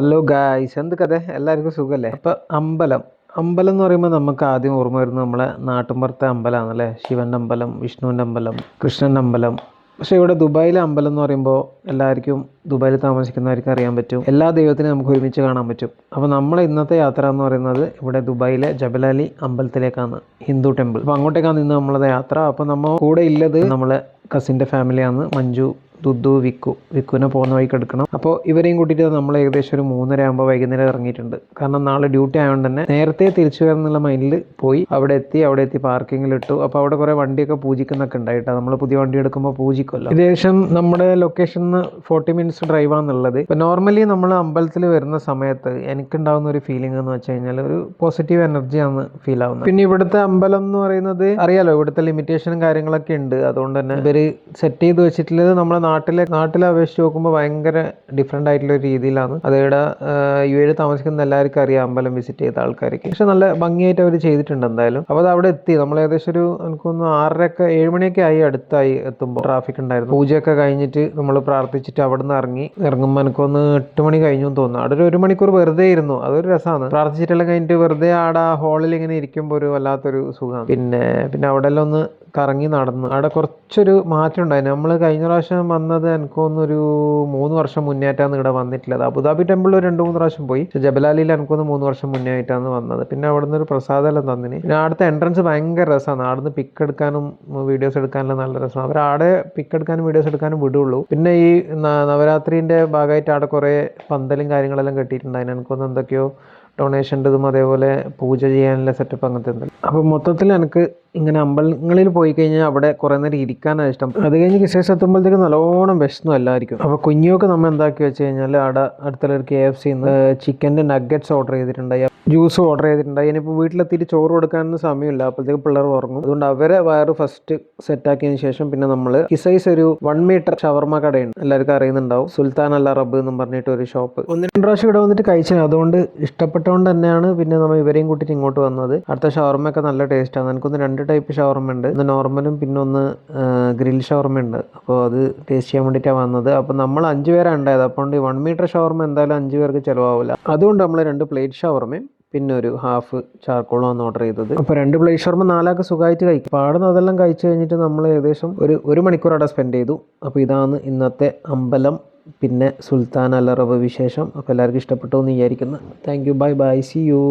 Hello guys, എന്ത് കഥ? എല്ലാവർക്കും സുഖമല്ലേ? അപ്പോൾ അമ്പലം അമ്പലം എന്ന് പറയുമ്പോൾ നമുക്ക് ആദ്യം ഓർമ്മ വരുന്നത് നമ്മളെ നാട്ടിൻപുറത്തെ അമ്പലമാണല്ലേ. ശിവൻ്റെ അമ്പലം, വിഷ്ണുവിൻ്റെ അമ്പലം, കൃഷ്ണൻ്റെ അമ്പലം. പക്ഷേ ഇവിടെ ദുബായിലെ അമ്പലം എന്ന് പറയുമ്പോൾ എല്ലാവർക്കും, ദുബായിൽ താമസിക്കുന്നവർക്ക് അറിയാൻ പറ്റും, എല്ലാ ദൈവത്തിനെയും നമുക്ക് ഒരുമിച്ച് കാണാൻ പറ്റും. അപ്പോൾ നമ്മളെ ഇന്നത്തെ യാത്ര എന്ന് പറയുന്നത് ഇവിടെ ദുബായിലെ ജബലാലി അമ്പലത്തിലേക്കാണ്, ഹിന്ദു ടെമ്പിൾ. അപ്പോൾ അങ്ങോട്ടേക്കാണ് ഇന്ന് നമ്മളെ യാത്ര. അപ്പോൾ നമ്മൾ കൂടെ ഉള്ളത് നമ്മളെ കസിൻ്റെ ഫാമിലിയാണ്, മഞ്ജു, ദുദ്ദു, വിക്കുവിനെ പോകുന്ന വഴിക്ക് എടുക്കണം. അപ്പോൾ ഇവരെയും കൂട്ടിയിട്ട് നമ്മൾ ഏകദേശം ഒരു 3:30 ആകുമ്പോൾ വൈകുന്നേരം ഇറങ്ങിയിട്ടുണ്ട്. കാരണം നാളെ ഡ്യൂട്ടി ആയതുകൊണ്ട് തന്നെ നേരത്തെ തിരിച്ചു വരാനുള്ള മൈൻഡിൽ പോയി അവിടെ എത്തി പാർക്കിങ്ങിലിട്ടു. അപ്പോൾ അവിടെ കുറേ വണ്ടിയൊക്കെ പൂജിക്കുന്നൊക്കെ ഉണ്ടായിട്ടാണ്. നമ്മൾ പുതിയ വണ്ടി എടുക്കുമ്പോൾ പൂജിക്കുമല്ലോ. ഏകദേശം നമ്മുടെ ലൊക്കേഷനിൽ 40 മിനിറ്റ്സ് ഡ്രൈവാണെന്നുള്ളത്. ഇപ്പോൾ നോർമലി നമ്മൾ അമ്പലത്തിൽ വരുന്ന സമയത്ത് എനിക്കുണ്ടാകുന്ന ഒരു ഫീലിംഗ് എന്ന് വെച്ച് കഴിഞ്ഞാൽ ഒരു പോസിറ്റീവ് എനർജിയാണ് ഫീൽ ആവുന്നത്. പിന്നെ ഇവിടുത്തെ അമ്പലം എന്ന് പറയുന്നത് അറിയാലോ, ഇവിടുത്തെ ലിമിറ്റേഷനും കാര്യങ്ങളൊക്കെ ഉണ്ട്. അതുകൊണ്ട് തന്നെ ഇവർ സെറ്റ് ചെയ്ത് വെച്ചിട്ടുള്ളത് നമ്മളെ നാട്ടിലെ അപേക്ഷിച്ച് നോക്കുമ്പോൾ ഭയങ്കര ഡിഫറെൻ്റ് ആയിട്ടുള്ള ഒരു രീതിയിലാണ്. അതിവിടെ UAE താമസിക്കുന്ന എല്ലാവർക്കും അറിയാം, അമ്പലം വിസിറ്റ് ചെയ്ത ആൾക്കാർക്ക്. പക്ഷെ നല്ല ഭംഗിയായിട്ട് അവർ ചെയ്തിട്ടുണ്ട് എന്തായാലും. അപ്പോൾ അത് അവിടെ എത്തി. നമ്മൾ ഏകദേശം ഒരു എനിക്കൊന്ന് 6:30 7 മണിയൊക്കെ അടുത്തായി എത്തുമ്പോൾ ട്രാഫിക് ഉണ്ടായിരുന്നു. പൂജയൊക്കെ കഴിഞ്ഞിട്ട് നമ്മൾ പ്രാർത്ഥിച്ചിട്ട് അവിടെ നിന്ന് ഇറങ്ങുമ്പോൾ എനിക്കൊന്ന് 8 മണി കഴിഞ്ഞു എന്ന് തോന്നുന്നു. അവിടെ ഒരു 1 മണിക്കൂർ വെറുതെ ഇരുന്നു. അതൊരു രസമാണ്. പ്രാർത്ഥിച്ചിട്ടെല്ലാം കഴിഞ്ഞിട്ട് വെറുതെ അവിടെ ഹോളിൽ ഇങ്ങനെ ഇരിക്കുമ്പോൾ ഒരു വല്ലാത്തൊരു സുഖമാണ്. പിന്നെ അവിടെ എല്ലാം ഒന്ന് കറങ്ങി നടന്നു. അവിടെ കുറച്ചൊരു മാറ്റം ഉണ്ടായിരുന്നു. നമ്മൾ കഴിഞ്ഞ പ്രാവശ്യം വന്നത് എനിക്കൊന്നൊരു 3 വർഷം മുന്നേറ്റാണ് ഇവിടെ വന്നിട്ടുള്ളത്. അബുദാബി ടെമ്പിൾ 2-3 പ്രാവശ്യം പോയി. പക്ഷെ ജബലാലിയിൽ എനിക്കൊന്ന് 3 വർഷം മുന്നേ ആയിട്ടാണ് വന്നത്. പിന്നെ അവിടെ നിന്ന് ഒരു പ്രസാദമെല്ലാം തന്നിന്. പിന്നെ അവിടുത്തെ എൻട്രൻസ് ഭയങ്കര രസമാണ്. അവിടെ നിന്ന് പിക്ക് എടുക്കാനും വീഡിയോസ് എടുക്കാനെല്ലാം നല്ല രസമാണ്. അവർ അവിടെ പിക്ക് എടുക്കാനും വീഡിയോസ് എടുക്കാനും വിടുള്ളൂ. പിന്നെ ഈ നവരാത്രിൻ്റെ ഭാഗമായിട്ട് അവിടെ കുറേ പന്തലും കാര്യങ്ങളെല്ലാം കെട്ടിയിട്ടുണ്ടായിരുന്നു. എനിക്കൊന്ന് എന്തൊക്കെയോ ഡൊണേഷൻ്റെതും അതേപോലെ പൂജ ചെയ്യാനുള്ള സെറ്റപ്പ് അങ്ങനത്തെ ഉണ്ട്. അപ്പോൾ മൊത്തത്തിൽ എനിക്ക് ഇങ്ങനെ അമ്പലങ്ങളിൽ പോയി കഴിഞ്ഞാൽ അവിടെ കുറേ നേരം ഇരിക്കാനാണ് ഇഷ്ടം. അത് കഴിഞ്ഞ് വിശേഷം എത്തുമ്പോഴത്തേക്ക് നല്ലോണം വിശന്നു എല്ലാവർക്കും. അപ്പോൾ കുഞ്ഞൊക്കെ നമ്മൾ എന്താക്കി വെച്ച് കഴിഞ്ഞാൽ അവിടെ അടുത്തുള്ള ഒരു KFC ചിക്കൻ്റെ നഗ്ഗറ്റ്സ് ഓർഡർ ചെയ്തിട്ടുണ്ടായി, ജ്യൂസ് ഓർഡർ ചെയ്തിട്ടുണ്ടായി. ഇനിയിപ്പോൾ വീട്ടിലെത്തിയിട്ട് ചോറ് കൊടുക്കാനൊന്നും സമയമില്ല, അപ്പോഴത്തേക്ക് പിള്ളേർ ഉറങ്ങും. അതുകൊണ്ട് അവരെ വയറ് ഫസ്റ്റ് സെറ്റാക്കിയതിന് ശേഷം പിന്നെ നമ്മൾ കിസൈസ് ഒരു 1 മീറ്റർ ഷവർമ കടയുണ്ട്, എല്ലാവർക്കും അറിയുന്നുണ്ടാവും. സുൽത്താൻ അൽ അറബ് എന്നും പറഞ്ഞിട്ട് ഒരു ഷോപ്പ്. 1-2 പ്രാവശ്യം ഇവിടെ വന്നിട്ട് കഴിച്ചത്, അതുകൊണ്ട് ഇഷ്ടപ്പെട്ടതുകൊണ്ട് തന്നെയാണ് പിന്നെ നമ്മൾ ഇവരെയും കൂട്ടിയിട്ട് ഇങ്ങോട്ട് വന്നത്. അടുത്ത ഷവർമയൊക്കെ നല്ല ടേസ്റ്റാണ്. എനിക്കൊന്ന് 2 ടൈപ്പ് ഷവർമ ഉണ്ട്, ഒന്ന് നോർമലും പിന്നെ ഒന്ന് ഗ്രിൽ ഷവർമ ഉണ്ട്. അപ്പോൾ അത് ടേസ്റ്റ് ചെയ്യാൻ വേണ്ടിയിട്ടാണ് വന്നത്. അപ്പോൾ നമ്മൾ 5 പേരാണ് ഉണ്ടായത്. അപ്പോൾ 1 മീറ്റർ ഷവർമ എന്തായാലും 5 പേർക്ക് ചിലവാവില്ല. അതുകൊണ്ട് നമ്മൾ 2 പ്ലേറ്റ് ഷവർമയും പിന്നെ ഒരു ഹാഫ് ചാർക്കോളാണ് ഓർഡർ ചെയ്തത്. അപ്പോൾ 2 പ്ലേറ്റ് ഷവർമ 4 ആൾക്ക് സുഖമായിട്ട് കഴിക്കും. പാടുന്ന അതെല്ലാം കഴിച്ച് കഴിഞ്ഞിട്ട് നമ്മൾ ഏകദേശം ഒരു മണിക്കൂർ അവിടെ സ്പെൻഡ് ചെയ്തു. അപ്പോൾ ഇതാണ് ഇന്നത്തെ അമ്പലം പിന്നെ സുൽത്താൻ അൽ അറബ് വിശേഷം. അപ്പോൾ എല്ലാവർക്കും ഇഷ്ടപ്പെട്ടു എന്ന് വിചാരിക്കുന്നു. Thank you, bye bye, see U.